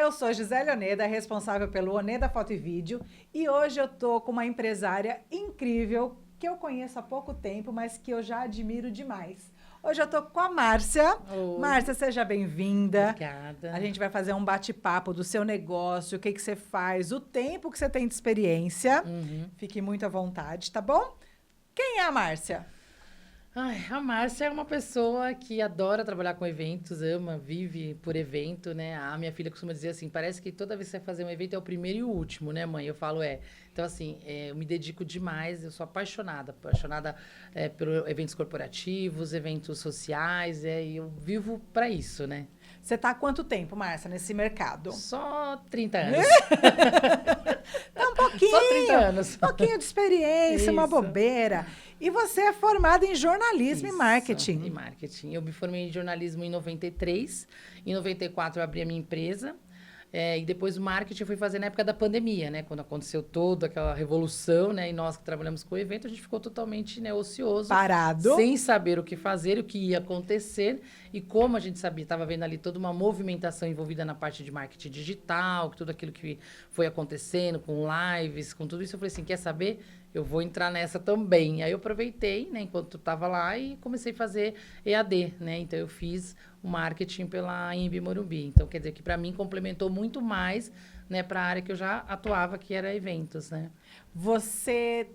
Eu sou Gisele Oneda, responsável pelo Oneda Foto e Vídeo, e hoje eu tô com uma empresária incrível que eu conheço há pouco tempo, mas que eu já admiro demais. Hoje eu tô com a Márcia. Oi. Márcia, seja bem-vinda. Obrigada. A gente vai fazer um bate-papo do seu negócio, o que que você faz, o tempo que você tem de experiência. Fique muito à vontade, tá bom? Quem é a Márcia? Ai, a Márcia é uma pessoa que adora trabalhar com eventos, ama, vive por evento, né? A minha filha costuma dizer assim, parece que toda vez que você vai fazer um evento é o primeiro e o último, né, mãe? Eu falo, é. Então, assim, eu me dedico demais, eu sou apaixonada por eventos corporativos, eventos sociais, e eu vivo para isso, né? Você tá há quanto tempo, Márcia, nesse mercado? Só 30 anos. Tá um pouquinho. Só 30 anos. Um pouquinho de experiência, uma Isso. bobeira. E você é formada em jornalismo e Isso, marketing. em marketing. Eu me formei em jornalismo em 93. Em 94 eu abri a minha empresa. E depois o marketing eu fui fazer na época da pandemia, né? Quando aconteceu toda aquela revolução, né? E nós que trabalhamos com o evento, a gente ficou totalmente, né, ocioso. Parado. Sem saber o que fazer, o que ia acontecer. E como a gente sabia, estava vendo ali toda uma movimentação envolvida na parte de marketing digital, tudo aquilo que foi acontecendo, com lives, com tudo isso. Eu falei assim, quer saber? Eu vou entrar nessa também. Aí eu aproveitei, né, enquanto eu estava lá e comecei a fazer EAD, né? Então eu fiz o marketing pela Anhembi Morumbi. Então quer dizer que para mim complementou muito mais, né, para a área que eu já atuava, que era eventos, né? Você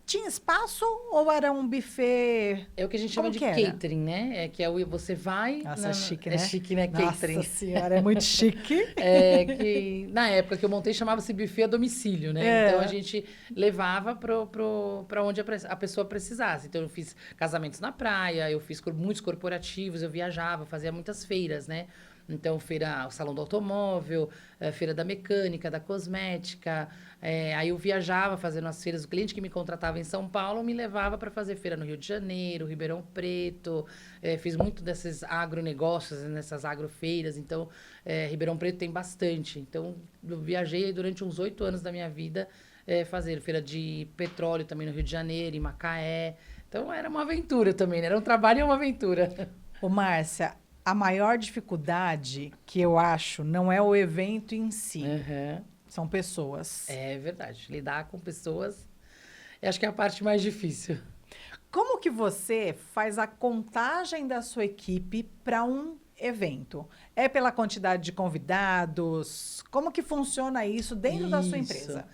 tinha espaço ou era um buffet? É o que a gente chama Como de que era? catering, né? É que você vai... Nossa, é chique, é né? chique, né? Catering. Nossa senhora, é muito chique. É que na época que eu montei chamava-se buffet a domicílio, né? É. Então a gente levava para onde a pessoa precisasse. Então eu fiz casamentos na praia, eu fiz muitos corporativos, eu viajava, fazia muitas feiras, né? Então, o salão do automóvel, feira da mecânica, da cosmética. Aí eu viajava fazendo as feiras. O cliente que me contratava em São Paulo me levava para fazer feira no Rio de Janeiro, Ribeirão Preto. Fiz muito desses agronegócios, nessas agrofeiras. Então, Ribeirão Preto tem bastante. Então, eu viajei durante uns 8 anos da minha vida fazer feira de petróleo também no Rio de Janeiro, em Macaé. Então, era uma aventura também, né? Era um trabalho e uma aventura. Ô, Márcia, a maior dificuldade que eu acho não é o evento em si, Uhum. são pessoas. É verdade. Lidar com pessoas, eu acho que é a parte mais difícil. Como que você faz a contagem da sua equipe para um evento? É pela quantidade de convidados? Como que funciona isso dentro da sua Isso. empresa?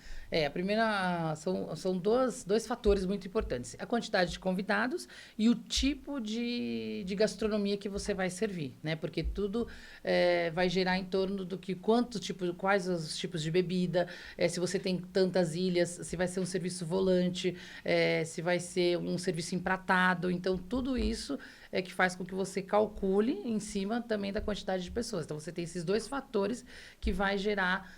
A primeira são dois fatores muito importantes. A quantidade de convidados e o tipo de gastronomia que você vai servir, né? Porque tudo vai gerar em torno do que quais os tipos de bebida, se você tem tantas ilhas, se vai ser um serviço volante, se vai ser um serviço empratado. Então, tudo isso é que faz com que você calcule em cima também da quantidade de pessoas. Então, você tem esses dois fatores que vai gerar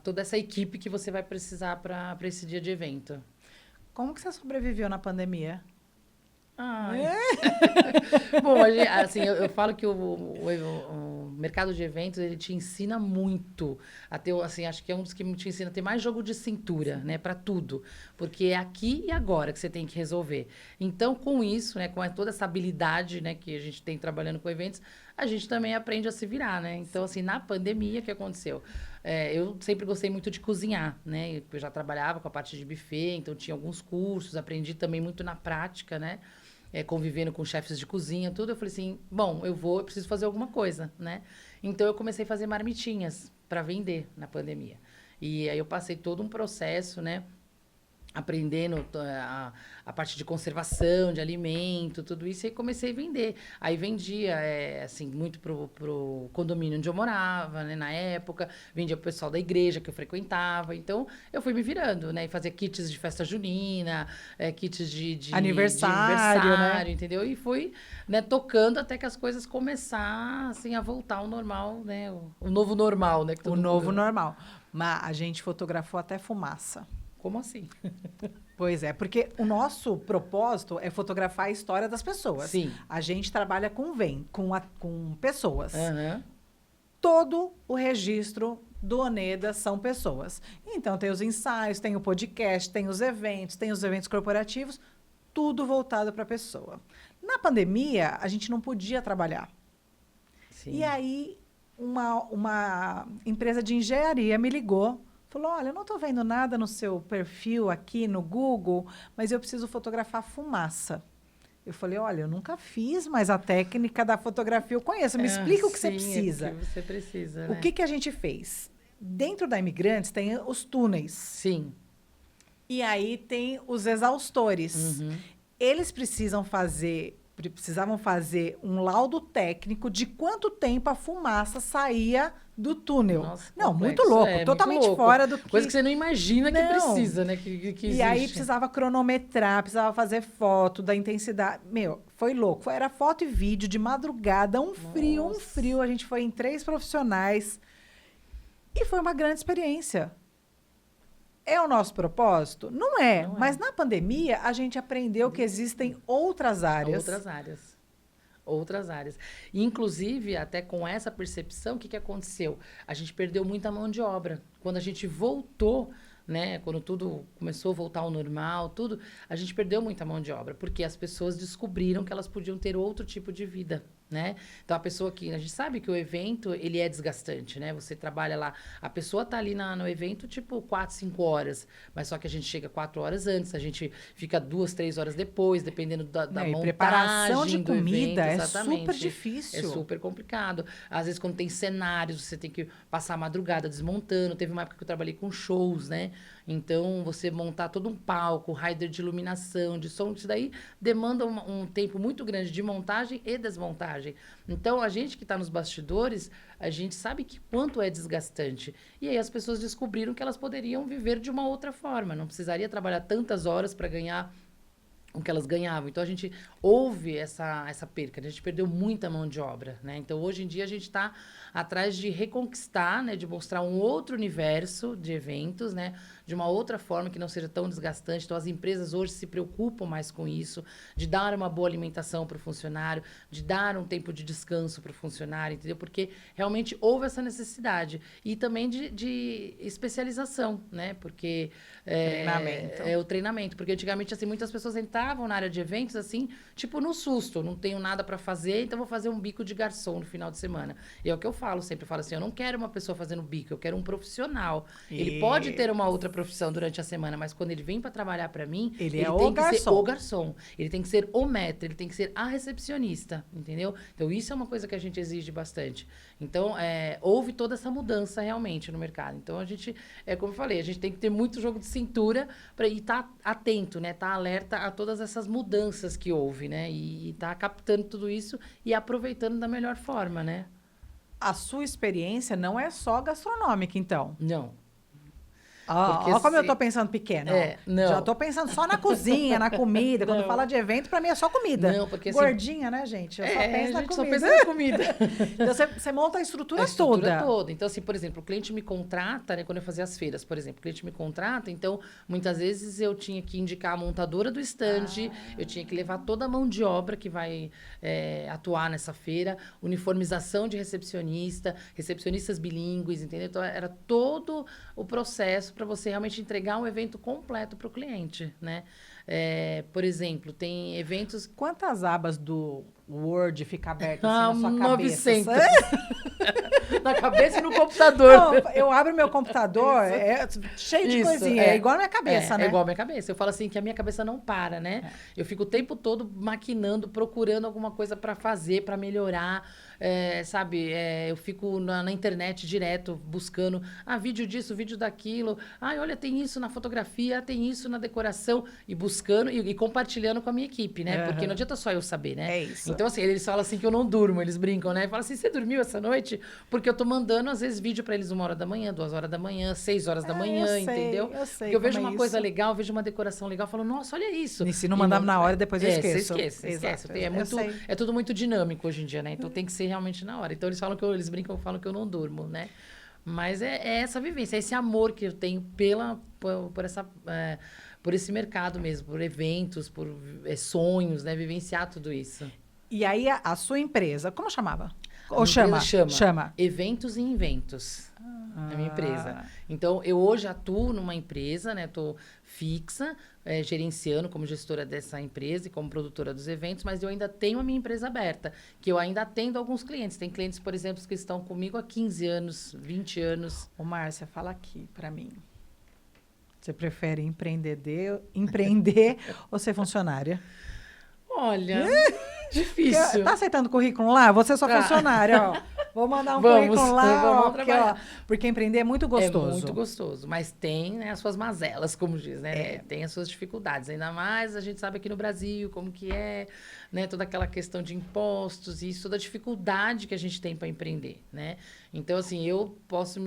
toda essa equipe que você vai precisar para esse dia de evento. Como que você sobreviveu na pandemia? Ai. Bom, assim, eu falo que o mercado de eventos, ele te ensina muito a ter, assim, acho que é um dos que te ensina a ter mais jogo de cintura, né, para tudo, porque é aqui e agora que você tem que resolver. Então, com isso, né, com toda essa habilidade, né, que a gente tem trabalhando com eventos, a gente também aprende a se virar, né? Então, assim, na pandemia, o que aconteceu? Eu sempre gostei muito de cozinhar, né? Eu já trabalhava com a parte de buffet, então tinha alguns cursos, aprendi também muito na prática, né? Convivendo com chefes de cozinha, tudo. Eu falei assim, bom, eu preciso fazer alguma coisa, né? Então, eu comecei a fazer marmitinhas para vender na pandemia. E aí eu passei todo um processo, né? Aprendendo a parte de conservação, de alimento, tudo isso, e comecei a vender. Aí vendia, assim, muito pro condomínio onde eu morava, né, na época, vendia pro pessoal da igreja que eu frequentava. Então, eu fui me virando, né, e fazia kits de festa junina, kits de Aniversário, né? entendeu? E fui, né, tocando até que as coisas começassem a voltar ao normal, né, o novo normal, né? Que O todo novo mundo... normal. Mas a gente fotografou até fumaça. Como assim? Pois é, porque o nosso propósito é fotografar a história das pessoas. Sim. A gente trabalha com pessoas. Aham. Todo o registro do Oneda são pessoas. Então, tem os ensaios, tem o podcast, tem os eventos corporativos, tudo voltado para a pessoa. Na pandemia, a gente não podia trabalhar. Sim. E aí, uma empresa de engenharia me ligou, falou, olha, eu não estou vendo nada no seu perfil aqui no Google, mas eu preciso fotografar fumaça. Eu falei, olha, eu nunca fiz, mas a técnica da fotografia eu conheço. Me explica o que você precisa. O que você precisa, O né? que a gente fez? Dentro da Imigrantes tem os túneis. Sim. E aí tem os exaustores. Eles precisavam fazer um laudo técnico de quanto tempo a fumaça saía do túnel. Nossa, não, complexo, muito louco, muito totalmente louco. fora do que... Coisa que você não imagina que Não. precisa, né? Que E existe. aí precisava cronometrar, precisava fazer foto da intensidade. Meu, foi louco. Era foto e vídeo de madrugada, um frio. A gente foi em 3 profissionais. E foi uma grande experiência. É o nosso propósito? Não é. Não é. Mas na pandemia, a gente aprendeu que existem outras áreas. Outras áreas. E, inclusive, até com essa percepção, o que aconteceu? A gente perdeu muita mão de obra. Quando a gente voltou, né? Quando tudo começou a voltar ao normal, tudo, a gente perdeu muita mão de obra, porque as pessoas descobriram que elas podiam ter outro tipo de vida, né? Então, a pessoa que... A gente sabe que o evento, ele é desgastante, né? Você trabalha lá... A pessoa tá ali no evento, tipo, 4, 5 horas. Mas só que a gente chega 4 horas antes, a gente fica 2, 3 horas depois, dependendo da montagem preparação de do comida evento, é exatamente. super difícil. É super complicado. Às vezes, quando tem cenários, você tem que passar a madrugada desmontando. Teve uma época que eu trabalhei com shows, né? Então, você montar todo um palco, rider de iluminação, de som, isso daí demanda um tempo muito grande de montagem e desmontagem. Então, a gente que está nos bastidores, a gente sabe que quanto é desgastante. E aí as pessoas descobriram que elas poderiam viver de uma outra forma. Não precisaria trabalhar tantas horas para ganhar o que elas ganhavam. Então, a gente houve essa perca, né? A gente perdeu muita mão de obra, né? Então, hoje em dia, a gente está atrás de reconquistar, né? De mostrar um outro universo de eventos, né? De uma outra forma que não seja tão desgastante. Então, as empresas hoje se preocupam mais com isso, de dar uma boa alimentação para o funcionário, de dar um tempo de descanso para o funcionário, entendeu? Porque realmente houve essa necessidade. E também de especialização, né? Porque... Treinamento. É o treinamento. Porque antigamente, assim, muitas pessoas entravam na área de eventos, assim, tipo, no susto. Não tenho nada para fazer, então vou fazer um bico de garçom no final de semana. E é o que eu falo, sempre falo assim, eu não quero uma pessoa fazendo bico, eu quero um profissional. Ele pode ter uma outra profissão durante a semana, mas quando ele vem para trabalhar para mim, Ele ele é o tem que ser garçom. o garçom. Ele tem que ser o maître, ele tem que ser a recepcionista, entendeu? Então, isso é uma coisa que a gente exige bastante. Então, houve toda essa mudança realmente no mercado. Então, a gente, como eu falei, a gente tem que ter muito jogo de cintura para estar atento, né? Estar alerta a todas essas mudanças que houve, né? E estar captando tudo isso e aproveitando da melhor forma, né? A sua experiência não é só gastronômica, então. Não. Olha como eu tô pensando pequeno. Não. Já tô pensando só na cozinha, na comida. Quando fala de evento, para mim é só comida. Não, porque assim, gordinha, né, gente? Eu só penso na comida. só pensa na comida. Então, você monta a estrutura, A estrutura toda. toda. Então, assim, por exemplo, o cliente me contrata, né? Quando eu fazia as feiras, por exemplo, o cliente me contrata, então, muitas vezes eu tinha que indicar a montadora do stand, eu tinha que levar toda a mão de obra que vai atuar nessa feira, uniformização de recepcionista, recepcionistas bilíngues, entendeu? Então, era todo o processo para você realmente entregar um evento completo para o cliente, né? Por exemplo, tem eventos... Quantas abas do Word fica abertas assim, na sua 900. cabeça? Na cabeça e no computador. Não, eu abro meu computador, cheio de Isso, coisinha. É igual a minha cabeça, né? É igual a minha cabeça. Eu falo assim que a minha cabeça não para, né? Eu fico o tempo todo maquinando, procurando alguma coisa para fazer, para melhorar. Sabe? Eu fico na internet direto, buscando vídeo disso, vídeo daquilo. Olha, tem isso na fotografia, tem isso na decoração. E buscando e compartilhando com a minha equipe, né? Porque não adianta só eu saber, né? É isso. Então, assim, eles falam assim que eu não durmo, eles brincam, né? Falam assim, você dormiu essa noite? Porque eu tô mandando, às vezes, vídeo para eles 1h da manhã, 2h da manhã, 6h da manhã, entendeu? Eu sei. Porque eu vejo como uma é coisa isso. legal, vejo uma decoração legal, eu falo, nossa, olha isso. E se não mandar na hora, depois eu esqueço. Você esquece. Exato, É tudo muito dinâmico hoje em dia, né? Então tem que ser realmente na hora. Então eles brincam, falam que eu não durmo, né? Mas é essa vivência, é esse amor que eu tenho por esse mercado mesmo, por eventos, por sonhos, né? Vivenciar tudo isso. E aí, a sua empresa, como chamava? A Ou minha chama? empresa Chama. Eventos e Inventos. a minha empresa. Então, eu hoje atuo numa empresa, né? Estou fixa, gerenciando como gestora dessa empresa e como produtora dos eventos, mas eu ainda tenho a minha empresa aberta, que eu ainda atendo alguns clientes. Tem clientes, por exemplo, que estão comigo há 15 anos, 20 anos. Ô, Márcia, fala aqui para mim. Você prefere empreender ou ser funcionária? Olha, difícil. Tá aceitando currículo lá? Você é só funcionária, ó. Vou mandar um currículo lá, vamos trabalhar. Porque empreender é muito gostoso. É muito gostoso, mas tem, né, as suas mazelas, como diz, né? Tem as suas dificuldades. Ainda mais a gente sabe aqui no Brasil como que é, né? Toda aquela questão de impostos e isso, toda a dificuldade que a gente tem para empreender, né? Então, assim, eu posso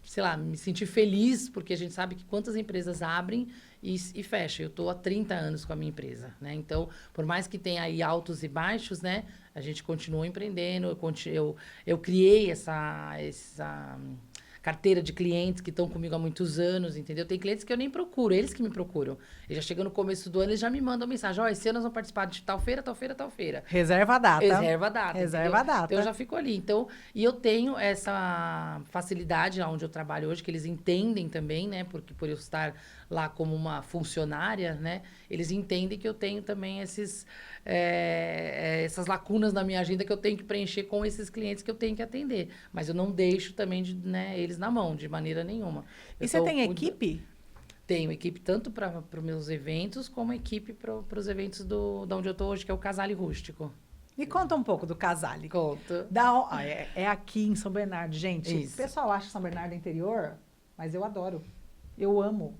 sei lá, me sentir feliz, porque a gente sabe que quantas empresas abrem e fecham. Eu estou há 30 anos com a minha empresa, né? Então, por mais que tenha aí altos e baixos, né? A gente continua empreendendo, eu criei essa carteira de clientes que estão comigo há muitos anos, entendeu? Tem clientes que eu nem procuro, eles que me procuram. Eles já chegam no começo do ano, eles já me mandam mensagem, ó, esse ano nós vamos participar de tal feira, tal feira, tal feira. Reserva a data. Reserva a data. Reserva a data. Então, eu já fico ali. Então, e eu tenho essa facilidade onde eu trabalho hoje, que eles entendem também, né? Porque por eu estar lá como uma funcionária, né? Eles entendem que eu tenho também essas lacunas na minha agenda que eu tenho que preencher com esses clientes que eu tenho que atender. Mas eu não deixo também eles na mão, de maneira nenhuma. E você tem equipe? Tenho equipe tanto para os meus eventos, como equipe para os eventos da onde eu estou hoje, que é o Casale Rústico. Me conta um pouco do Casale. Conta. É aqui em São Bernardo, gente. Isso. O pessoal acha que São Bernardo é interior, mas eu adoro. Eu amo.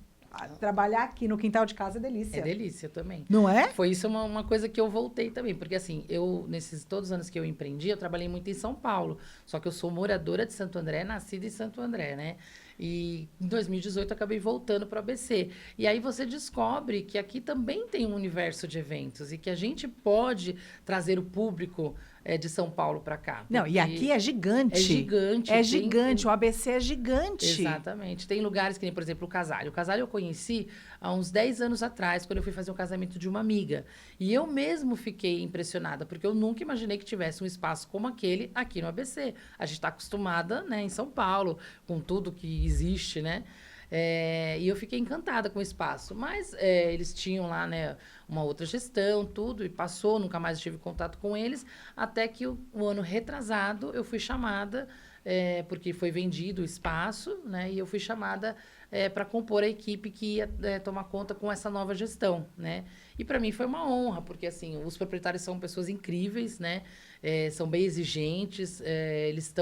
Trabalhar aqui no quintal de casa é delícia. É delícia também. Não é? Foi isso uma coisa que eu voltei também. Porque, assim, nesses todos os anos que eu empreendi, eu trabalhei muito em São Paulo. Só que eu sou moradora de Santo André, nascida em Santo André, né? E em 2018 eu acabei voltando para o ABC. E aí você descobre que aqui também tem um universo de eventos e que a gente pode trazer o público de São Paulo para cá. Não, e aqui é gigante. É gigante. É gigante, o ABC é gigante. Exatamente. Tem lugares que nem, por exemplo, o Casale. O Casale eu conheci há uns 10 anos atrás, quando eu fui fazer um casamento de uma amiga. E eu mesmo fiquei impressionada, porque eu nunca imaginei que tivesse um espaço como aquele aqui no ABC. A gente está acostumada, né, em São Paulo, com tudo que existe, né? E eu fiquei encantada com o espaço. Mas eles tinham lá, né, uma outra gestão, tudo, e passou, nunca mais tive contato com eles, até que o ano retrasado eu fui chamada, porque foi vendido o espaço, né, e eu fui chamada para compor a equipe que ia tomar conta com essa nova gestão, né? E para mim foi uma honra, porque assim, os proprietários são pessoas incríveis, né? São bem exigentes, eles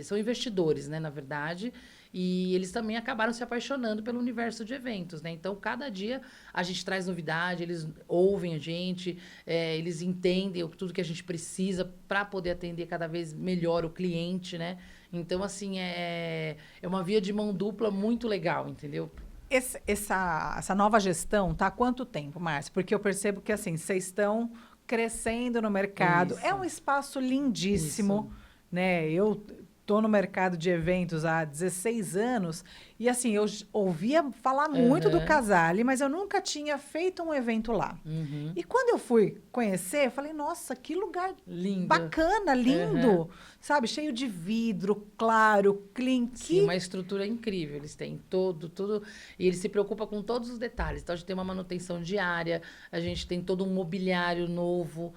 são investidores, né, na verdade. E eles também acabaram se apaixonando pelo universo de eventos, né? Então, cada dia a gente traz novidade, eles ouvem a gente, eles entendem tudo que a gente precisa para poder atender cada vez melhor o cliente, né? Então, assim, é uma via de mão dupla muito legal, entendeu? Essa nova gestão tá há quanto tempo, Márcia? Porque eu percebo que, assim, vocês estão crescendo no mercado. Isso. É um espaço lindíssimo, Isso. né? Eu estou no mercado de eventos há 16 anos e, assim, eu ouvia falar muito do Casale, mas eu nunca tinha feito um evento lá. Uhum. E quando eu fui conhecer, eu falei, nossa, que lugar Lindo. bacana, lindo, sabe? Cheio de vidro, claro, clean. Sim, uma estrutura incrível. Eles têm tudo. E eles se preocupam com todos os detalhes. Então, a gente tem uma manutenção diária, a gente tem todo um mobiliário novo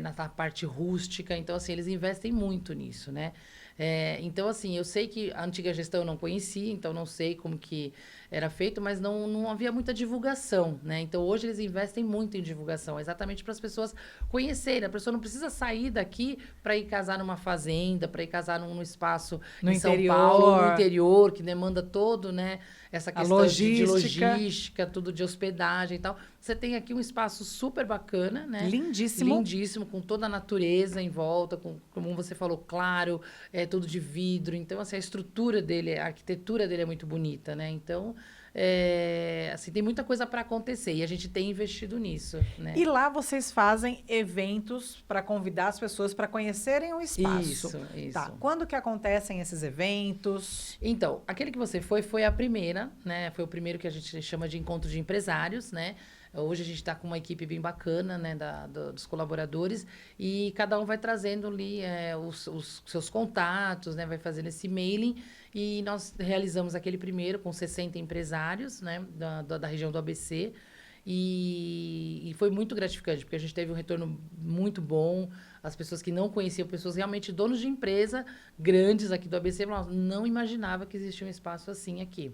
na parte rústica. Então, assim, eles investem muito nisso, né? Então, assim, eu sei que a antiga gestão eu não conhecia, então não sei como que era feito, mas não havia muita divulgação, né? Então, hoje eles investem muito em divulgação, exatamente para as pessoas conhecerem. A pessoa não precisa sair daqui para ir casar numa fazenda, para ir casar num espaço no em interior. São Paulo, no interior, que demanda todo, né? Essa questão de logística, tudo de hospedagem e tal. Você tem aqui um espaço super bacana, né? Lindíssimo. Lindíssimo, com toda a natureza em volta, como você falou, claro, tudo de vidro. Então, assim, a estrutura dele, a arquitetura dele é muito bonita, né? Então, assim, tem muita coisa para acontecer e a gente tem investido nisso, né? E lá vocês fazem eventos para convidar as pessoas para conhecerem o espaço. Isso. Tá. Quando que acontecem esses eventos? Então, aquele que você foi a primeira, né? Foi o primeiro que a gente chama de encontro de empresários, né? Hoje a gente está com uma equipe bem bacana, né, dos colaboradores, e cada um vai trazendo ali os seus contatos, né, vai fazendo esse mailing, e nós realizamos aquele primeiro com 60 empresários, né, da região do ABC, e foi muito gratificante, porque a gente teve um retorno muito bom. As pessoas que não conheciam, pessoas realmente donos de empresa grandes aqui do ABC, falavam, não imaginava que existia um espaço assim aqui,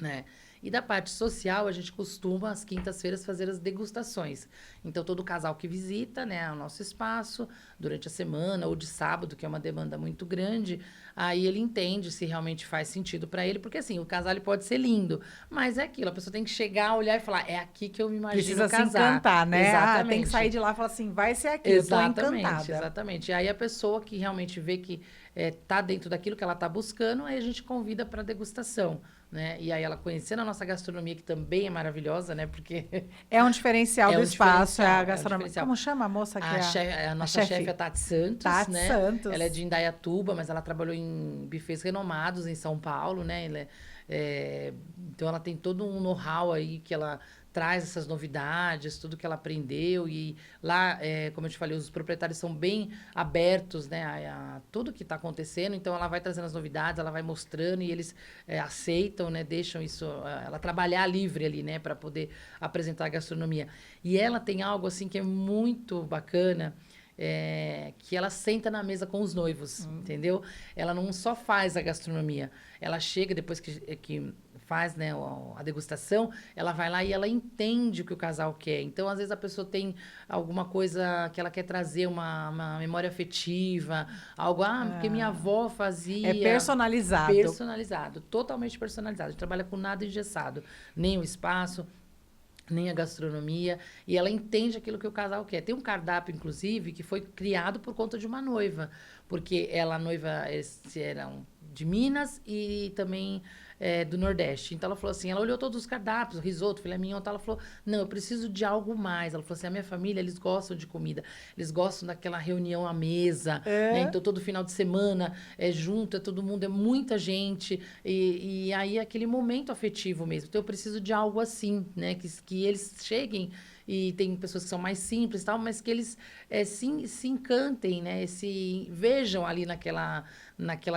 né? E da parte social, a gente costuma, às quintas-feiras, fazer as degustações. Então, todo casal que visita, né, o nosso espaço, durante a semana, ou de sábado, que é uma demanda muito grande, aí ele entende se realmente faz sentido para ele. Porque, assim, o casal ele pode ser lindo, mas é aquilo, a pessoa tem que chegar, olhar e falar, é aqui que eu me imagino Precisa casar. se encantar, né? Exatamente. Tem que sair de lá e falar assim, vai ser aqui, Exatamente, eu tô encantada. exatamente. E aí a pessoa que realmente vê que tá dentro daquilo que ela tá buscando, aí a gente convida para degustação, né? E aí ela conhecendo a nossa gastronomia, que também é maravilhosa, né? Porque É um diferencial é do um espaço, é a diferencial, gastronomia. diferencial. Como chama a moça que A nossa chefe é Tati Santos, Tati né? Santos. Ela é de Indaiatuba, mas ela trabalhou em buffets renomados em São Paulo, né? Então ela tem todo um know-how aí que ela traz essas novidades, tudo que ela aprendeu. E lá, como eu te falei, os proprietários são bem abertos, né, a tudo que está acontecendo. Então, ela vai trazendo as novidades, ela vai mostrando e eles aceitam, né, deixam isso, ela trabalhar livre ali, né, para poder apresentar a gastronomia. E ela tem algo, assim, que é muito bacana, que ela senta na mesa com os noivos, entendeu? Ela não só faz a gastronomia, ela chega depois que faz, né, a degustação, ela vai lá e ela entende o que o casal quer. Então, às vezes, a pessoa tem alguma coisa que ela quer trazer, uma memória afetiva, algo, porque minha avó fazia. É personalizado. Personalizado, totalmente personalizado. A gente trabalha com nada engessado, nem o espaço, nem a gastronomia, e ela entende aquilo que o casal quer. Tem um cardápio, inclusive, que foi criado por conta de uma noiva, porque a noiva era de Minas e também do Nordeste. Então, ela falou assim, ela olhou todos os cardápios, risoto, filé mignon, ela falou, não, eu preciso de algo mais. Ela falou assim, a minha família, eles gostam de comida, eles gostam daquela reunião à mesa, né? Então, todo final de semana junto, todo mundo, é muita gente, e aí é aquele momento afetivo mesmo. Então, eu preciso de algo assim, né? Que eles cheguem, e tem pessoas que são mais simples, tal, mas que eles se encantem, né? Se vejam ali naquela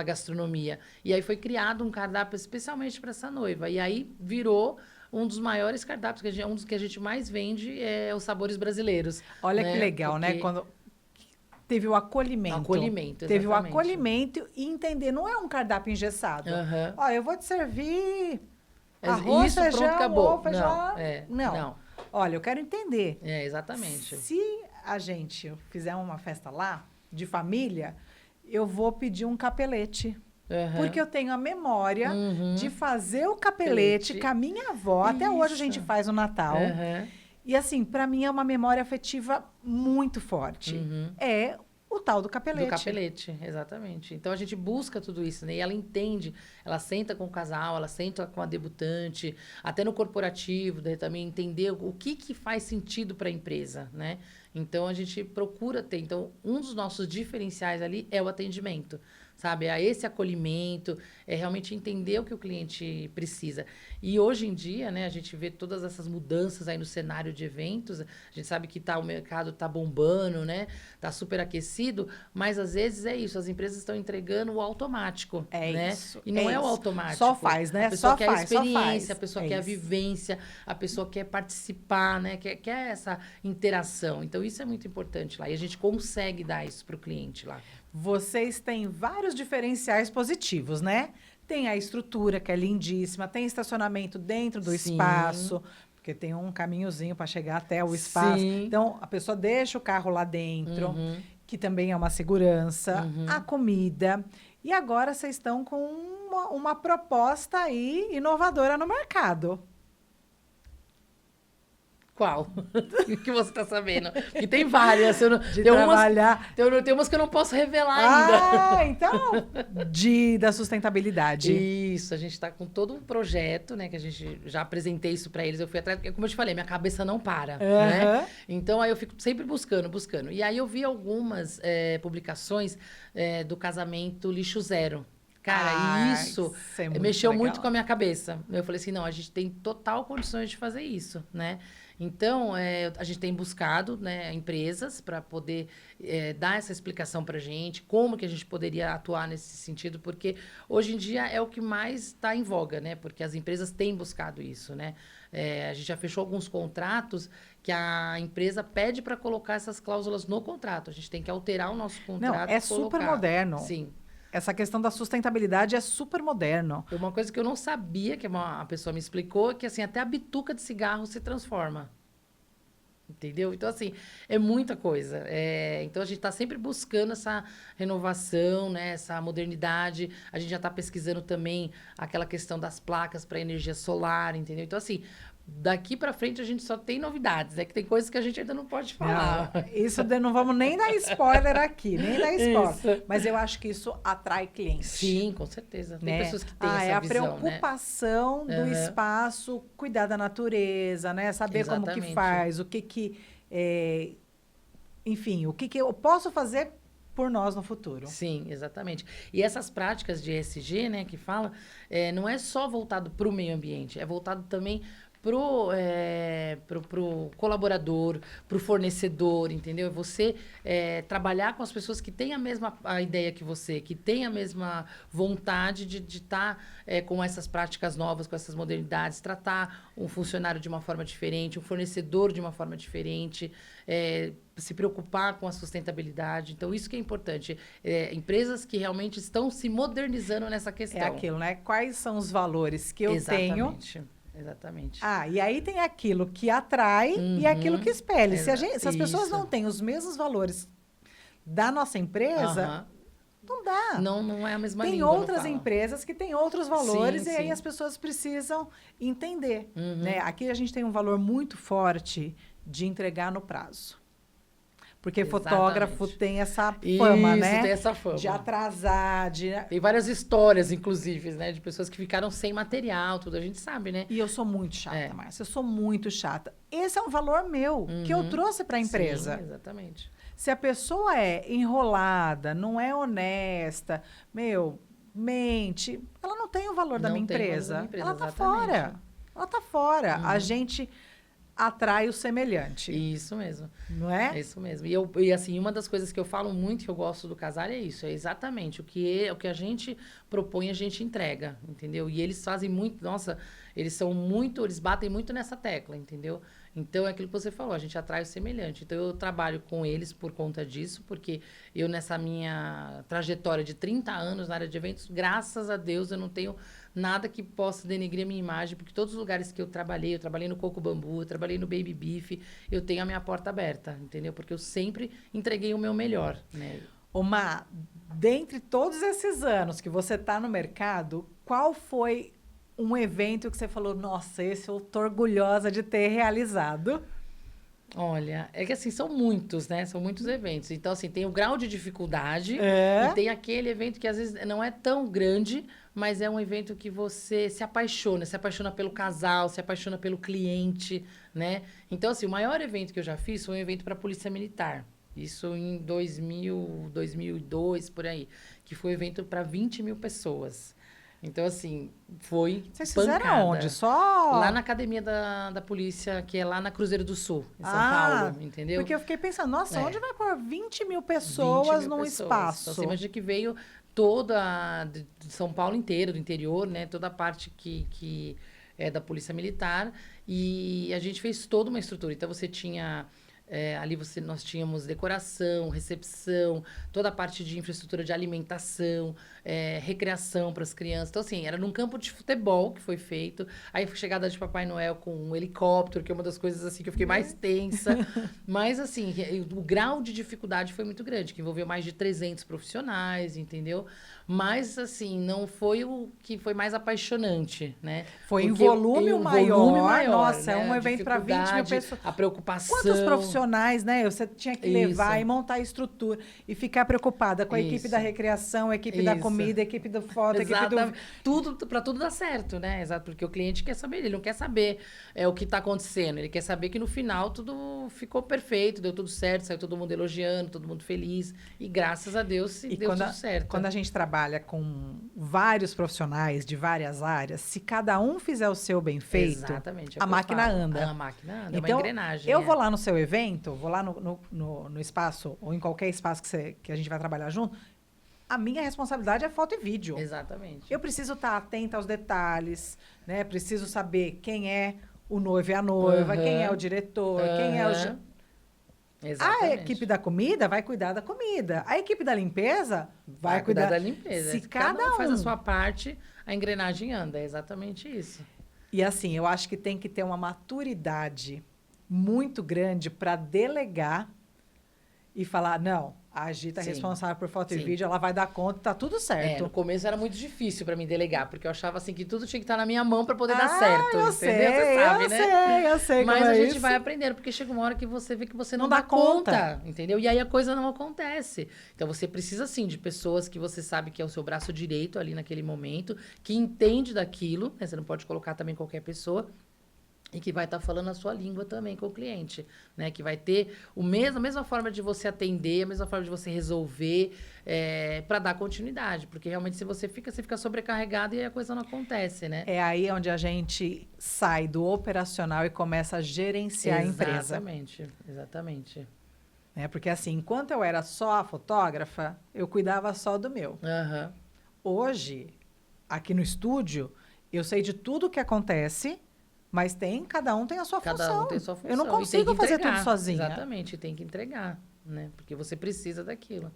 gastronomia. E aí foi criado um cardápio especialmente para essa noiva. E aí virou um dos maiores cardápios, um dos que a gente mais vende é os sabores brasileiros. Olha, né? que legal, Porque né? Quando teve o acolhimento. Acolhimento, Teve o exatamente. acolhimento e entender, não é um cardápio engessado. Aham. Ó, eu vou te servir arroz, Isso, feijão, pronto, acabou. ovo, feijão. Não. Olha, eu quero entender. Exatamente. Se a gente fizer uma festa lá, de família, eu vou pedir um capelete. Aham. Porque eu tenho a memória de fazer o Capelete. capelete com a minha avó. Até hoje a gente Isso. faz no Natal. Aham. E assim, para mim é uma memória afetiva muito forte. É o tal do capelete. Do capelete, exatamente. Então a gente busca tudo isso, né? E ela entende, ela senta com o casal, ela senta com a debutante, até no corporativo, daí também entender o que faz sentido para a empresa, né? Então a gente procura ter. Então, um dos nossos diferenciais ali é o atendimento, sabe? É esse acolhimento, é realmente entender o que o cliente precisa. E hoje em dia, né, a gente vê todas essas mudanças aí no cenário de eventos, a gente sabe que o mercado está bombando, né? Está super aquecido, mas às vezes é isso, as empresas estão entregando o automático, né? Isso. E não é o isso. automático. Só faz, né? A pessoa Só quer faz, a experiência, só a pessoa faz. quer a Isso. vivência, a pessoa quer participar, né? Quer essa interação. Então, isso é muito importante lá. E a gente consegue dar isso para o cliente lá. Vocês têm vários diferenciais positivos, né? Tem a estrutura, que é lindíssima, tem estacionamento dentro do Sim. espaço, porque tem um caminhozinho para chegar até o espaço. Sim. Então, a pessoa deixa o carro lá dentro, que também é uma segurança, a comida. E agora vocês estão com uma proposta aí inovadora no mercado. Qual? O que você está sabendo? Que tem várias. De trabalhar. Tem umas que eu não posso revelar ainda. Então, da sustentabilidade. Isso, a gente está com todo um projeto, né? Que a gente já apresentei isso para eles. Eu fui atrás, porque, como eu te falei, minha cabeça não para, né? Então, aí eu fico sempre buscando. E aí eu vi algumas publicações do casamento lixo zero. Cara, isso mexeu muito com a minha cabeça. Eu falei assim, não, a gente tem total condições de fazer isso, né? Então, a gente tem buscado, né, empresas para poder dar essa explicação para a gente, como que a gente poderia atuar nesse sentido, porque hoje em dia é o que mais está em voga, né? Porque as empresas têm buscado isso, né? A gente já fechou alguns contratos que a empresa pede para colocar essas cláusulas no contrato. A gente tem que alterar o nosso contrato. Não, é super moderno. Sim. Essa questão da sustentabilidade é super moderno. Uma coisa que eu não sabia, que a pessoa me explicou, é que assim, até a bituca de cigarro se transforma. Entendeu? Então, assim, é muita coisa. Então, a gente está sempre buscando essa renovação, né? Essa modernidade. A gente já está pesquisando também aquela questão das placas para energia solar, entendeu? Então, assim, daqui para frente a gente só tem novidades. É que tem coisas que a gente ainda não pode falar. Não vamos nem dar spoiler aqui, nem dar spoiler. Isso. Mas eu acho que isso atrai clientes. Sim, com certeza. Tem pessoas que têm essa é a visão, preocupação do espaço, cuidar da natureza, né? Saber como que faz, o que enfim, o que eu posso fazer por nós no futuro. Sim, exatamente. E essas práticas de ESG, né, que fala, não é só voltado para o meio ambiente, é voltado também pro colaborador, pro fornecedor, entendeu? Você trabalhar com as pessoas que têm a ideia que você, que têm a mesma vontade de estar com essas práticas novas, com essas modernidades, tratar um funcionário de uma forma diferente, um fornecedor de uma forma diferente, se preocupar com a sustentabilidade. Então, isso que é importante. Empresas que realmente estão se modernizando nessa questão. É aquilo, né? Quais são os valores que eu tenho? Exatamente. E aí tem aquilo que atrai e aquilo que expele. Se as pessoas não têm os mesmos valores da nossa empresa, não dá. Não é a mesma Tem língua, outras empresas que têm outros valores sim, e aí as pessoas precisam entender. Né? Aqui a gente tem um valor muito forte de entregar no prazo. Porque fotógrafo tem essa fama, né? Tem essa fama. De atrasar, Tem várias histórias, inclusive, né? De pessoas que ficaram sem material, tudo a gente sabe, né? E eu sou muito chata, Márcia. Eu sou muito chata. Esse é um valor meu, que eu trouxe para a empresa. Sim, exatamente. Se a pessoa é enrolada, não é honesta, mente, ela não tem o valor da minha empresa. Ela tá fora. Ela tá fora. A gente atrai o semelhante. Isso mesmo. Não é? É isso mesmo. E assim, uma das coisas que eu falo muito, que eu gosto do Casale, é isso. É exatamente o que a gente propõe, a gente entrega, entendeu? E eles fazem muito... Nossa, eles batem muito nessa tecla, entendeu? Então, é aquilo que você falou, a gente atrai o semelhante. Então, eu trabalho com eles por conta disso, porque eu, nessa minha trajetória de 30 anos na área de eventos, graças a Deus, eu não tenho nada que possa denegrir a minha imagem, porque todos os lugares que eu trabalhei no Coco Bambu, eu trabalhei no Baby Beef, eu tenho a minha porta aberta, entendeu? Porque eu sempre entreguei o meu melhor, né? Má, dentre todos esses anos que você está no mercado, qual foi um evento que você falou, nossa, esse eu tô orgulhosa de ter realizado? Olha, é que assim, são muitos, né? São muitos eventos. Então, assim, tem o grau de dificuldade e tem aquele evento que às vezes não é tão grande, mas é um evento que você se apaixona pelo casal, se apaixona pelo cliente, né? Então, assim, o maior evento que eu já fiz foi um evento para a Polícia Militar. Isso em 2002, por aí. Que foi um evento para 20 mil pessoas. Então, assim, foi Vocês pancada. fizeram onde? Só... Lá na academia da polícia, que é lá na Cruzeiro do Sul, em São Paulo, entendeu? Porque eu fiquei pensando, nossa, onde vai pôr 20 mil pessoas num espaço? Então, você imagina que veio toda de São Paulo inteiro, do interior, né? Toda a parte que é da Polícia Militar. E a gente fez toda uma estrutura. Então, você tinha... nós tínhamos decoração, recepção, toda a parte de infraestrutura de alimentação, recreação para as crianças. Então, assim, era num campo de futebol que foi feito. Aí foi chegada de Papai Noel com um helicóptero, que é uma das coisas assim que eu fiquei mais tensa. Mas, assim, o grau de dificuldade foi muito grande, que envolveu mais de 300 profissionais, entendeu? Mas, assim, não foi o que foi mais apaixonante, né? Foi em volume maior. Nossa, né? É um evento para 20 mil pessoas. A preocupação. Quantos profissionais profissionais, né? Você tinha que levar e montar a estrutura e ficar preocupada com a equipe da recreação, a equipe da comida, a equipe da foto, a equipe do... Tudo, para tudo dar certo, né? Exato, porque o cliente quer saber, ele não quer saber o que está acontecendo, ele quer saber que no final tudo ficou perfeito, deu tudo certo, saiu todo mundo elogiando, todo mundo feliz, e graças a Deus deu tudo certo. Quando a gente trabalha com vários profissionais de várias áreas, se cada um fizer o seu bem feito, exatamente, a máquina anda. A máquina anda, então, é uma engrenagem. Eu vou lá no seu evento, vou lá no espaço, ou em qualquer espaço que a gente vai trabalhar junto, a minha responsabilidade é foto e vídeo. Exatamente. Eu preciso estar atenta aos detalhes, né? Preciso saber quem é o noivo e a noiva, quem é o diretor, quem é o... Exatamente. A equipe da comida vai cuidar da comida. A equipe da limpeza vai cuidar da limpeza. Se cada um faz a sua parte, a engrenagem anda. É exatamente isso. E assim, eu acho que tem que ter uma maturidade muito grande para delegar e falar, não, a Gi tá responsável por foto e vídeo, ela vai dar conta, tá tudo certo. No começo era muito difícil para mim delegar, porque eu achava assim que tudo tinha que estar na minha mão para poder dar certo, eu entendeu? Sei, você sabe, eu né? Eu sei Mas como a é gente isso. vai aprendendo, porque chega uma hora que você vê que você não dá conta, entendeu? E aí a coisa não acontece. Então você precisa sim de pessoas que você sabe que é o seu braço direito ali naquele momento, que entende daquilo, né? Você não pode colocar também qualquer pessoa. E que vai estar falando a sua língua também com o cliente, né? Que vai ter a mesma forma de você atender, a mesma forma de você resolver, para dar continuidade. Porque realmente, se você fica sobrecarregado e aí a coisa não acontece, né? É aí onde a gente sai do operacional e começa a gerenciar a empresa. Exatamente. Porque assim, enquanto eu era só a fotógrafa, eu cuidava só do meu. Hoje, aqui no estúdio, eu sei de tudo o que acontece... Mas cada um tem a sua função. Cada um tem a sua função. Eu não consigo fazer tudo sozinha. Exatamente, tem que entregar, né? Porque você precisa daquilo.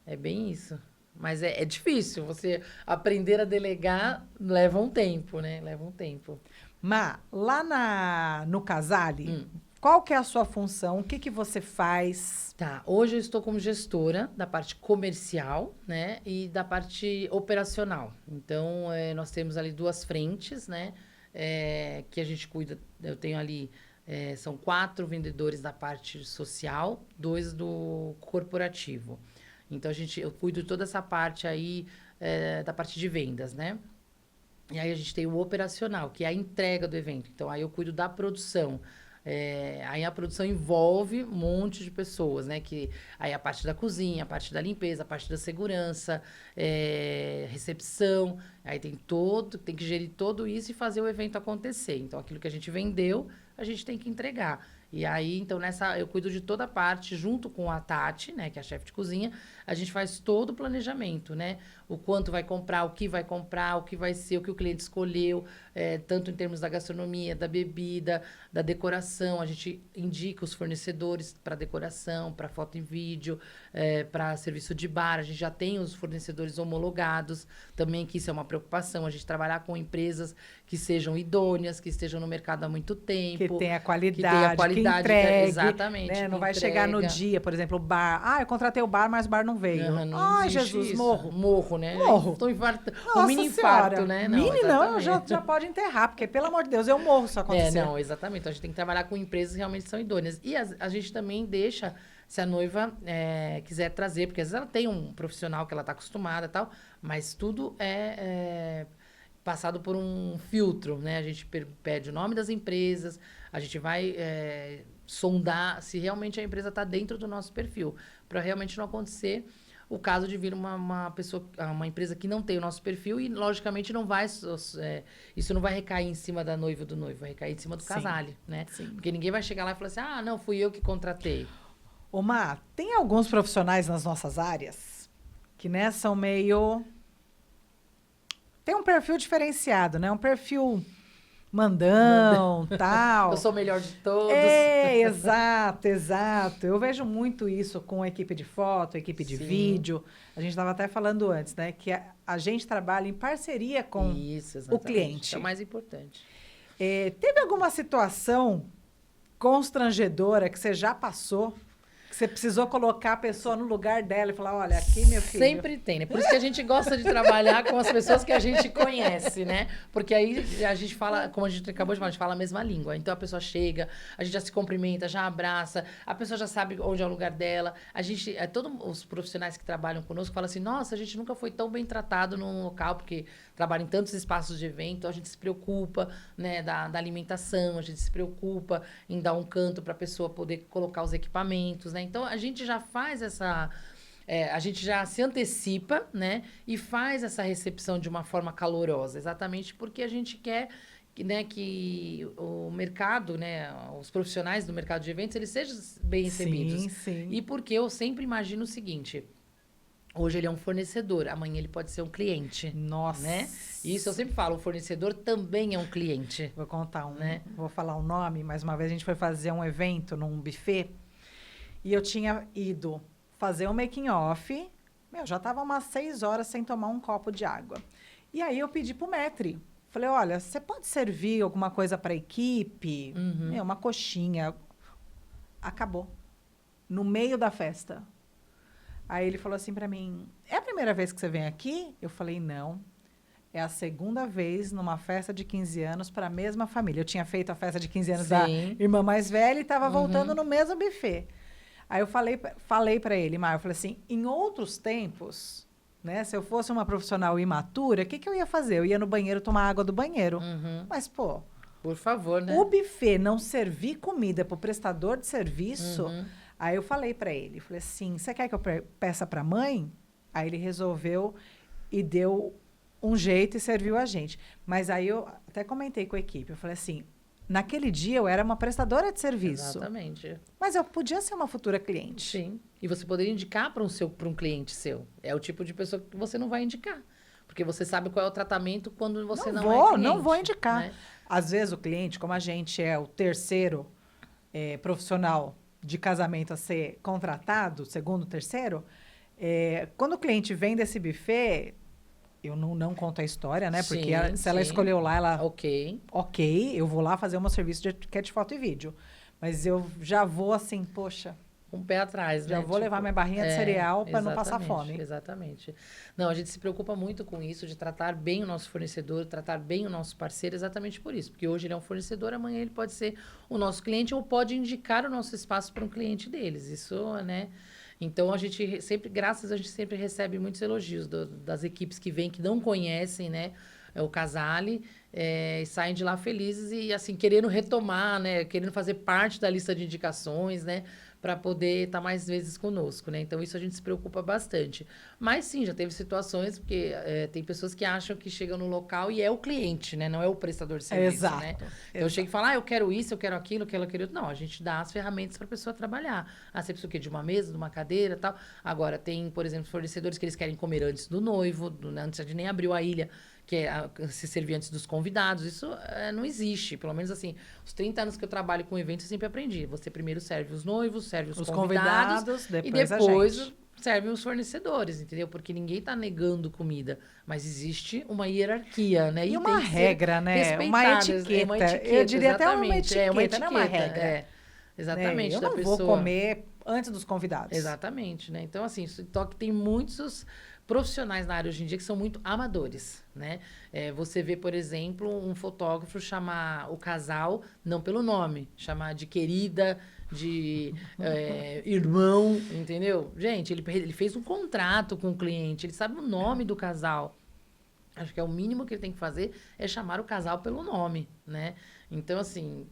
É bem isso. Mas é difícil. Você aprender a delegar leva um tempo, né? Leva um tempo. Má, lá no Casale, qual que é a sua função? O que você faz? Tá, hoje eu estou como gestora da parte comercial, né? E da parte operacional. Então, nós temos ali duas frentes, né? Que a gente cuida, eu tenho ali, são 4 vendedores da parte social, 2 do corporativo. Então, eu cuido de toda essa parte aí, da parte de vendas, né? E aí a gente tem o operacional, que é a entrega do evento. Então, aí eu cuido da produção. Aí a produção envolve um monte de pessoas, né? Aí a parte da cozinha, a parte da limpeza, a parte da segurança, recepção. Aí tem que gerir tudo isso e fazer o evento acontecer. Então, aquilo que a gente vendeu, a gente tem que entregar. E aí, então, eu cuido de toda a parte, junto com a Tati, né, que é a chefe de cozinha, a gente faz todo o planejamento, né? O quanto vai comprar, o que vai ser, o que o cliente escolheu, tanto em termos da gastronomia, da bebida, da decoração. A gente indica os fornecedores para decoração, para foto e vídeo, para serviço de bar. A gente já tem os fornecedores homologados também, que isso é uma preocupação. A gente trabalhar com empresas que sejam idôneas, que estejam no mercado há muito tempo. Que tenha qualidade, que entregue. Exatamente. Né? Não vai chegar no dia, por exemplo, o bar. Eu contratei o bar, mas o bar não veio. Ai, Jesus, isso. Morro, né? Morro. Estou infarto. Nossa mini infarto, né? Não, já pode enterrar, porque, pelo amor de Deus, eu morro se acontecer. Exatamente. Então, a gente tem que trabalhar com empresas que realmente são idôneas. E a gente também deixa, se a noiva quiser trazer, porque às vezes ela tem um profissional que ela está acostumada e tal, mas tudo é passado por um filtro, né? A gente pede o nome das empresas, a gente vai sondar se realmente a empresa está dentro do nosso perfil, para realmente não acontecer o caso de vir uma empresa que não tem o nosso perfil e, logicamente, não vai... isso não vai recair em cima da noiva ou do noivo, vai recair em cima do casale, né? Sim. Porque ninguém vai chegar lá e falar assim, não, fui eu que contratei. Má, tem alguns profissionais nas nossas áreas que, né, são meio... Tem um perfil diferenciado, né? Um perfil mandão, tal. Eu sou o melhor de todos. Exato. Eu vejo muito isso com a equipe de foto, a equipe de vídeo. A gente estava até falando antes, né? Que a gente trabalha em parceria com o cliente. Isso é o mais importante. Teve alguma situação constrangedora que você já passou, que Que você precisou colocar a pessoa no lugar dela e falar, olha, aqui, meu filho. Sempre tem, né? Por isso que a gente gosta de trabalhar com as pessoas que a gente conhece, né? Porque aí a gente fala, como a gente acabou de falar, a gente fala a mesma língua. Então a pessoa chega, a gente já se cumprimenta, já abraça, a pessoa já sabe onde é o lugar dela. A gente, todos os profissionais que trabalham conosco falam assim, nossa, a gente nunca foi tão bem tratado num local, porque trabalha em tantos espaços de evento, a gente se preocupa, né, da alimentação, a gente se preocupa em dar um canto para a pessoa poder colocar os equipamentos, né? Então, a gente já faz essa... a gente já se antecipa, né? E faz essa recepção de uma forma calorosa, exatamente porque a gente quer que o mercado, né, os profissionais do mercado de eventos, eles sejam bem recebidos. Sim, sim. E porque eu sempre imagino o seguinte... Hoje ele é um fornecedor, amanhã ele pode ser um cliente. Nossa. Né? E isso eu sempre falo, o fornecedor também é um cliente. Vou contar né? Vou falar o nome, mais uma vez a gente foi fazer um evento num buffet e eu tinha ido fazer um making off. Já tava umas 6 horas sem tomar um copo de água. E aí eu pedi pro maître. Falei, olha, você pode servir alguma coisa para a equipe? Uma coxinha. Acabou. No meio da festa. Aí ele falou assim para mim, é a primeira vez que você vem aqui? Eu falei, não. É a segunda vez numa festa de 15 anos para a mesma família. Eu tinha feito a festa de 15 anos da irmã mais velha e estava voltando no mesmo buffet. Aí eu falei para ele, Mar, eu falei assim, em outros tempos, né, se eu fosse uma profissional imatura, o que eu ia fazer? Eu ia no banheiro tomar água do banheiro. Mas, pô... Por favor, né? O buffet não servir comida para o prestador de serviço... Aí eu falei para ele, falei assim, você quer que eu peça para a mãe? Aí ele resolveu e deu um jeito e serviu a gente. Mas aí eu até comentei com a equipe, eu falei assim, naquele dia eu era uma prestadora de serviço. Exatamente. Mas eu podia ser uma futura cliente. Sim. E você poderia indicar para um cliente seu. É o tipo de pessoa que você não vai indicar. Porque você sabe qual é o tratamento quando você não é cliente. Não vou indicar. Né? Às vezes o cliente, como a gente é o terceiro profissional de casamento a ser contratado, segundo, terceiro, quando o cliente vem desse buffet, eu não conto a história, né? Porque se ela escolheu lá, ela... Ok, eu vou lá fazer o meu serviço que é de foto e vídeo. Mas eu já vou assim, poxa... Um pé atrás, né? Já vou levar minha barrinha de cereal para não passar fome. Exatamente. Não, a gente se preocupa muito com isso, de tratar bem o nosso fornecedor, tratar bem o nosso parceiro, exatamente por isso. Porque hoje ele é um fornecedor, amanhã ele pode ser o nosso cliente ou pode indicar o nosso espaço para um cliente deles. Isso, né? Então, a gente sempre recebe muitos elogios das equipes que vêm, que não conhecem, né? O Casale, e saem de lá felizes e, assim, querendo retomar, né? Querendo fazer parte da lista de indicações, né? Para poder estar mais vezes conosco, né? Então, isso a gente se preocupa bastante. Mas, sim, já teve situações, porque tem pessoas que acham que chegam no local e é o cliente, né? Não é o prestador de serviço, Exato. né? Então, eu chego e falo, eu quero isso, eu quero aquilo, eu quero aquilo. Não, a gente dá as ferramentas para a pessoa trabalhar. Você precisa o quê? De uma mesa, de uma cadeira e tal. Agora, tem, por exemplo, fornecedores que eles querem comer antes do noivo, antes de nem abrir a ilha, que é se servir antes dos convidados. Isso não existe. Pelo menos, assim, os 30 anos que eu trabalho com eventos, eu sempre aprendi. Você primeiro serve os noivos, serve os convidados depois e depois a gente. Servem os fornecedores, entendeu? Porque ninguém está negando comida, mas existe uma hierarquia, né? E uma regra, né? Uma etiqueta. Eu diria até uma etiqueta, não é uma regra. Exatamente. Né? Eu não vou comer antes dos convidados. Exatamente, né? Então, assim, só que tem muitos profissionais na área hoje em dia que são muito amadores, né? Você vê, por exemplo, um fotógrafo chamar o casal, não pelo nome, chamar de querida, de irmão, entendeu? Gente, ele fez um contrato com o cliente, ele sabe o nome do casal. Acho que é o mínimo que ele tem que fazer é chamar o casal pelo nome, né? Então, assim...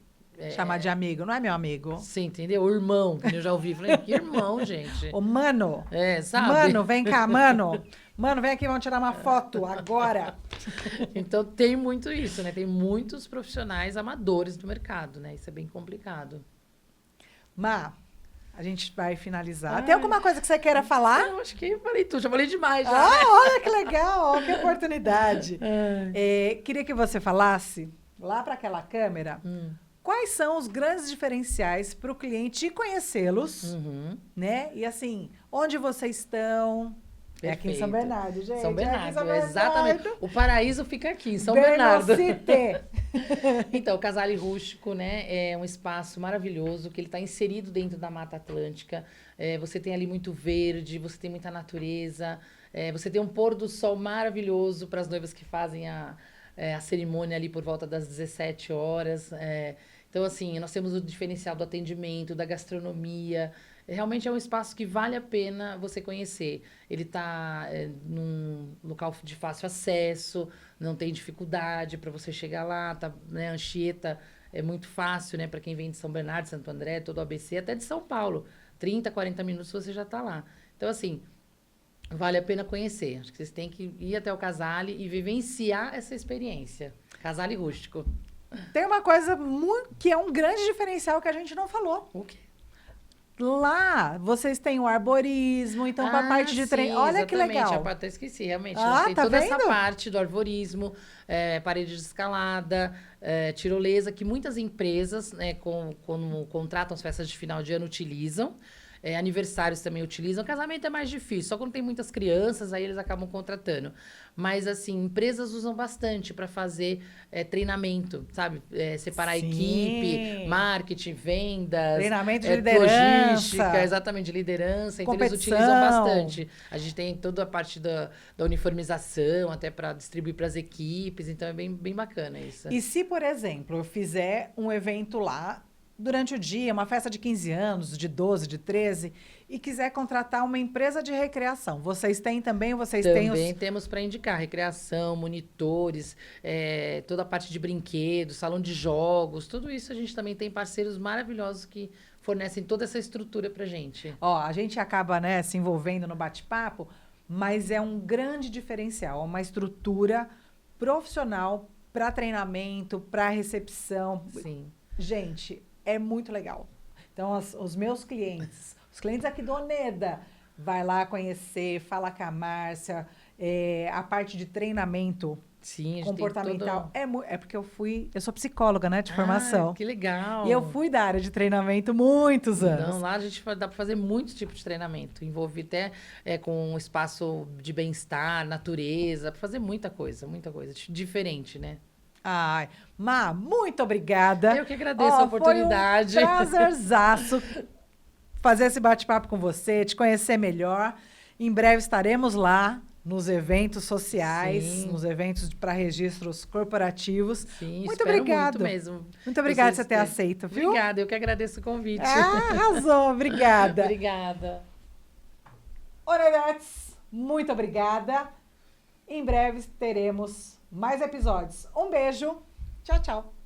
Chamar de amigo, não é meu amigo? Sim, entendeu? O irmão, que eu já ouvi. Falei, que irmão, gente. Ô, mano. Sabe? Mano, vem cá, mano. Mano, vem aqui, vamos tirar uma foto agora. Então, tem muito isso, né? Tem muitos profissionais amadores do mercado, né? Isso é bem complicado. Má, a gente vai finalizar. Tem alguma coisa que você queira falar? Eu acho que eu falei tudo, já falei demais. Já, né? Olha que legal, ó, que oportunidade. Queria que você falasse, lá para aquela câmera, quais são os grandes diferenciais para o cliente conhecê-los, né? E assim, onde vocês estão? É aqui em São Bernardo, gente. São É aqui em Bernardo, São Bernardo. exatamente. O paraíso fica aqui, em São Bernardo. Bernocité. Então, o Casale Rústico, né, é um espaço maravilhoso, que ele está inserido dentro da Mata Atlântica. Você tem ali muito verde, você tem muita natureza, você tem um pôr do sol maravilhoso para as noivas que fazem a cerimônia ali por volta das 17 horas. Então, assim, nós temos o diferencial do atendimento, da gastronomia. Realmente é um espaço que vale a pena você conhecer. Ele está num local de fácil acesso, não tem dificuldade para você chegar lá, tá, né? Anchieta é muito fácil, né, para quem vem de São Bernardo, Santo André, todo o ABC, até de São Paulo. 30, 40 minutos você já está lá. Então, assim, vale a pena conhecer. Acho que vocês têm que ir até o Casale e vivenciar essa experiência. Casale Rústico. Tem uma coisa que é um grande diferencial que a gente não falou. O quê? Lá, vocês têm o arborismo, então com a parte de treino. Olha que legal. A parte eu esqueci, realmente. Tem tá toda vendo? essa parte do arborismo, parede de escalada, tirolesa, que muitas empresas, né, quando contratam as festas de final de ano, utilizam. Aniversários também utilizam. Casamento é mais difícil, só quando tem muitas crianças, aí eles acabam contratando. Mas, assim, empresas usam bastante para fazer treinamento, sabe? Separar a Sim. equipe, marketing, vendas. Treinamento de liderança. Logística, exatamente, de liderança. Então, eles Competição. utilizam bastante. A gente tem toda a parte da uniformização, até para distribuir para as equipes. Então, é bem, bem bacana isso. E se, por exemplo, eu fizer um evento lá durante o dia, uma festa de 15 anos, de 12, de 13, e quiser contratar uma empresa de recreação, vocês têm também? Também temos para indicar recreação, monitores, toda a parte de brinquedos, salão de jogos, tudo isso a gente também tem parceiros maravilhosos que fornecem toda essa estrutura para gente. Ó, a gente acaba, né, se envolvendo no bate-papo, mas é um grande diferencial, uma estrutura profissional para treinamento, para recepção. Sim. Gente, é muito legal. Então, os meus clientes, os clientes aqui do Oneda, vai lá conhecer, fala com a Márcia, a parte de treinamento. Sim, a gente comportamental. tem todo... É porque eu sou psicóloga, né, de formação. Que legal. E eu fui da área de treinamento muitos anos. Não, lá a gente dá para fazer muitos tipos de treinamento. Envolver até com um espaço de bem-estar, natureza, para fazer muita coisa diferente, né? Ai, Má, muito obrigada. Eu que agradeço a oportunidade. Foi um prazerzaço fazer esse bate-papo com você, te conhecer melhor. Em breve estaremos lá nos eventos sociais, Sim. nos eventos para registros corporativos. Sim, muito obrigada. Muito mesmo. Muito obrigada por você ter aceito, viu? Obrigada, eu que agradeço o convite. Arrasou, obrigada. Obrigada. Onedetes, muito obrigada. Em breve teremos mais episódios. Um beijo. Tchau, tchau.